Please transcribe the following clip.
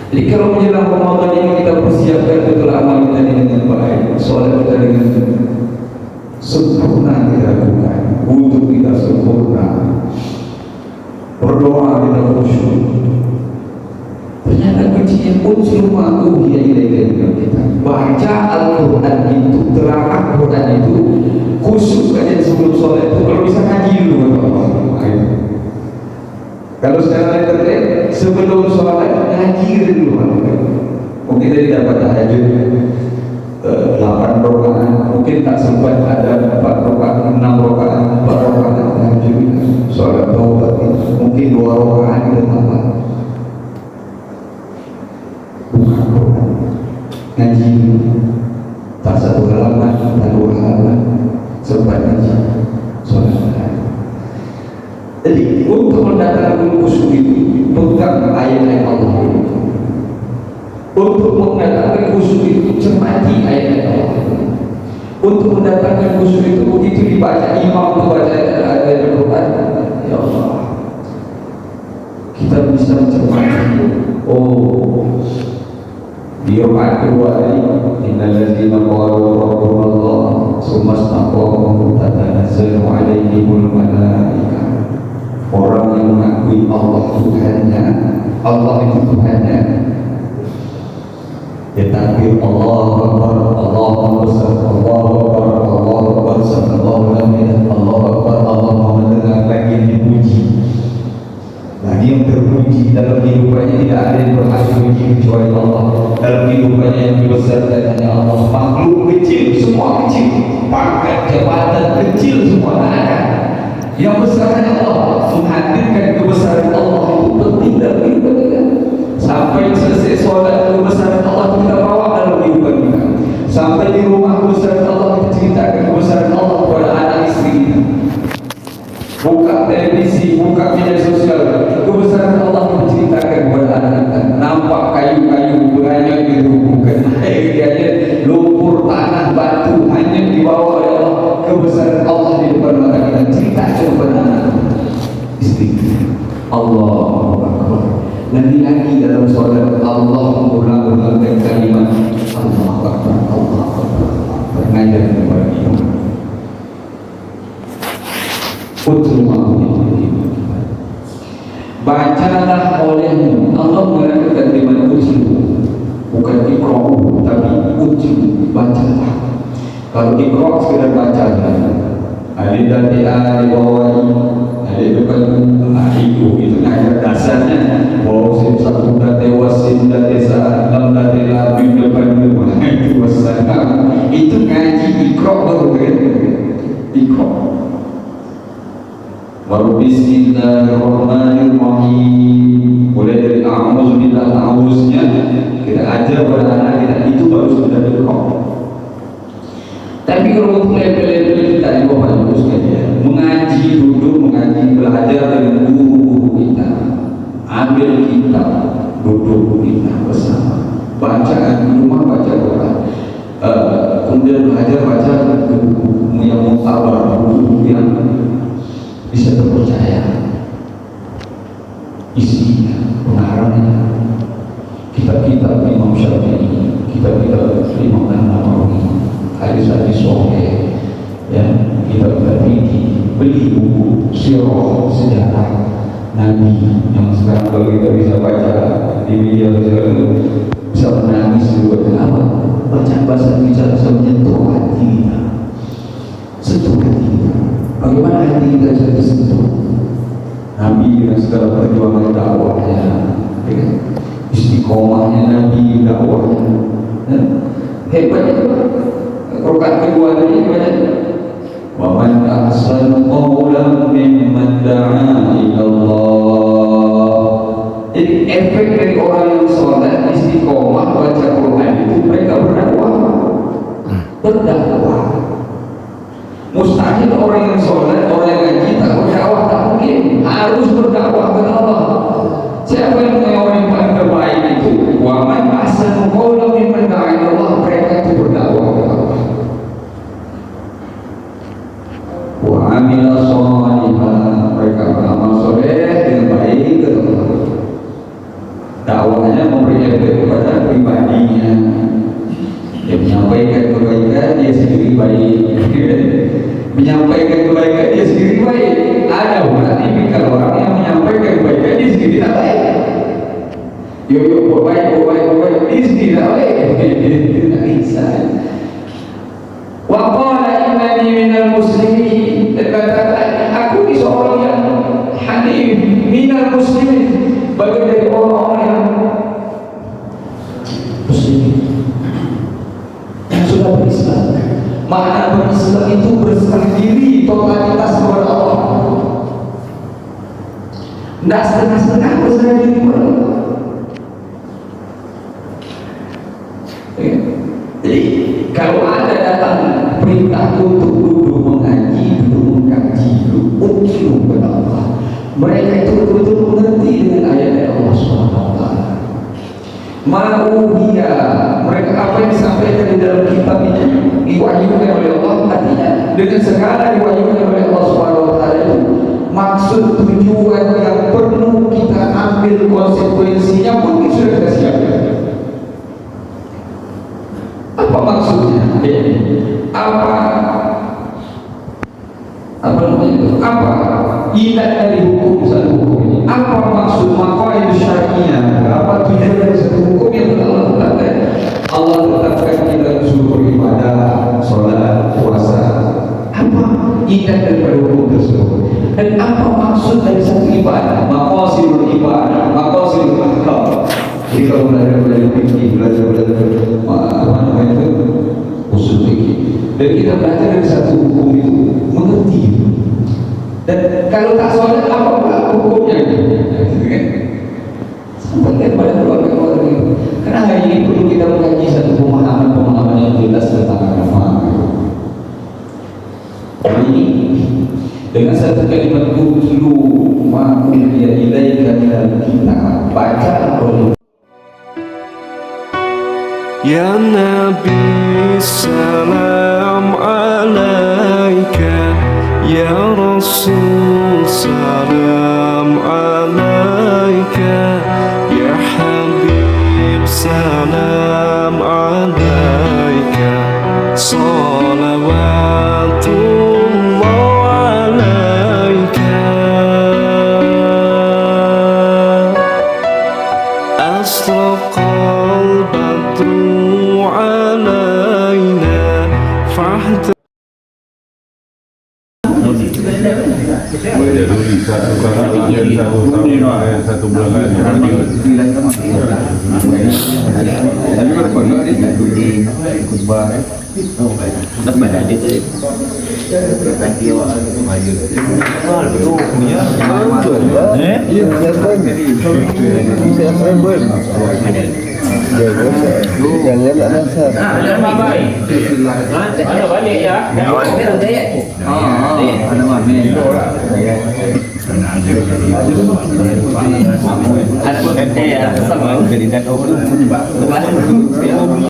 Jadi kalau menjelang Ramadan ini kita persiapkan betul amal kita dengan baik, sholat kita dengan sempurna kita lakukan, wudhu kita sempurna, berdoa kita khusyuk. Ternyata kuncinya unsur ma'uhi ilaika kita. Baca Al-Quran itu, telaah Quran itu, khusyuk aja sebelum sholat itu. Kalau bisa ngaji dulu, kalau sekarang internet sebelum sholat ngaji dulu. Mungkin tadi dapat tahajud 8 rakaat, mungkin tak sempat ada 4 rakaat, 6 rakaat, 4 rakaat tahajud, sholat taubat mungkin 2 rakaat dan apa. Bukan Quran, ngaji tak 1 halaman, tak 2 halaman, sempat ngaji, sholat. Jadi untuk mendatangkan khusyuk itu pegang ayat-ayat Allah. Untuk mendatangkan khusyuk itu cermati ayat-ayat Allah. Untuk mendatangkan khusyuk itu begitu dibaca imam membaca ayat Al-Quran, ya Allah, kita bisa mencermati. Oh, di rakaat kedua ini innal ladzina qalu rabbuna Allah tsumma istaqamu tatanazzalu alaihimul malaikah. Orang yang mengakui Allah Tuhannya, Allah itu Tuhannya, dia takbir Allahu Akbar, Allahu Akbar, Allahu Akbar, Allahu Akbar, sallallahu alaihi wasallam, Allahu Akbar, Allah Maha mendengar lagi yang dipuji, lagi yang terpuji dalam kehidupannya. Tidak ada yang berhak dipuji kecuali Allah. Dalam kehidupannya yang dibesarkan hanya Allah. Makhluk kecil, semua kecil, pangkat jabatan kecil semua ada. Yang besar hanya Allah. Menghadirkan kebesaran Allah itu penting dalam kehidupan kita. Sampai selesai sholat, kebesaran Allah kita bawa dalam kehidupan kita. Sampai di rumah, kebesaran Allah kita ceritakan kebesaran Allah kepada anak istri kita. Buka televisi, buka media sosial, kebesaran Allah kita ceritakan kepada anak kita. Nampak kayu-kayu banyak itu, bukan air, lumpur, tanah, batu, hanya dibawa oleh Allah. Kebesaran Allah di depan mata kita, ceritakan kepada anak istri. Allahu Akbar. Nanti lagi dalam sholat Allah mengulang-ulangkan kalimat Allahu Akbar, Allahu Akbar. Mengajar kepada kita. Bacalah olehmu. Allah menggunakan kalimat ujian, bukan iqra'u, tapi ujian, bacalah. Kalau iqra' sekedar baca, alif dan ta dibawahi, alif depan itu ngajar dasarnya, waw sin satu dan wasin dan saat lam dan labim depan itu wassalam. Itu ngaji iqra' baru kan? Iqra'. Baru bismillahirrahmanirrahim. Mulai dari a'udzu billah, a'udznya kita ajar pada anak kita, itu baru sudah iqra'. Tapi kalau untuk level-level kita itu bagus saja. Mengaji, duduk mengaji, belajar dengan guru kita, ambil kita, duduk kita bersama, baca di rumah, baca Quran, kemudian belajar baca buku yang muktabar, buku yang bisa terpercaya, isinya, pengarangnya, kitab-kitab Imam Syafi'i, kitab-kitab Imam An-Nawawi, hadis-hadis sahih, ya, kitab-kitab fikih, beli buku sirah, sejarah Nabi yang sekarang kalau kita bisa baca di media sosial bisa menangis juga. Kenapa? Bacaan bahasa bicara bisa menyentuh hati kita, sentuh hati kita. Bagaimana hati kita bisa tersentuh? Nabi dengan segala perjuangan dakwahnya, ya, istiqomahnya Nabi dakwahnya, ya, hebatnya. Rakaat kedua ini banyak. Wa man ahsanu qawlan mimman da'a ila Allah. Jadi efek dari orang yang sholat istiqomah baca Quran itu mereka berdakwah. Mustahil orang yang sholat, orang yang ngaji tak berdakwah, tak mungkin. Harus berdakwah kepada Allah. Siapa yang orang yang paling terbaik itu? Wa man ahsanu qawlan mimman da'a ila Allah. Mereka itu berdakwah kepada Allah. Wa amila sholihan, mereka beramal soleh dengan baik kepada Allah. Dakwahnya memberi efek tipikal orang yang menyampaikan kebaikan di sini tidak baik. Yo baik, di sini tidak baik. Tidak bisa. Wa qala innani minal muslimin, dan katakan aku ini seorang yang hanif minal muslimin, bagian dari orang-orang yang muslimin yang sudah berislam. Makna berislam itu berserah diri totalitas kepada Allah, tidak setengah-setengah berserah diri kepada Allah. Jadi kalau ada datang perintah untuk duduk mengaji, duduk mengkaji, duduk ukiru kepada Allah, mereka itu betul-betul mengerti dengan ayat dari Allah SWT. Ma'uhiya, mereka apa yang disampaikan di dalam kitab ini diwahyukan oleh Allah, artinya dengan segala diwahyukan oleh Allah SWT itu maksud tujuan yang perlu kita ambil konsekuensinya pun sudah kita siapkan. Apa maksudnya? Apa namanya itu? Apa ilat dari hukum satu hukum ini? Apa maksud maqaid syar'iyah? Apa tujuan dari satu hukum yang Allah tetapkan? Allah tetapkan kita suruh ibadah, sholat, puasa. Apa ilat daripada hukum tersebut? Dan apa maksud dari satu ibadah? Maqasidul ibadah, maqasidul ahkam. Jadi kalau belajar fikih, belajar apa namanya itu usul fikih, dan kita belajar dari satu hukum itu mengerti. Dan kalau tak sholat apa pula hukumnya itu? Sampaikan pada keluarga-keluarga itu. Karena hari ini perlu kita mengkaji satu pemahaman yang jelas tentang agama. Ini dengan satu kalimat utlu ma uhiya ilaika minal kitab, baca oleh Ya Nabi salam alaika, Ya Rasul salam alaika, Ya Habib salam alaika, salawatullah alaika. Asraqal badru alaina fahda. Satu bulan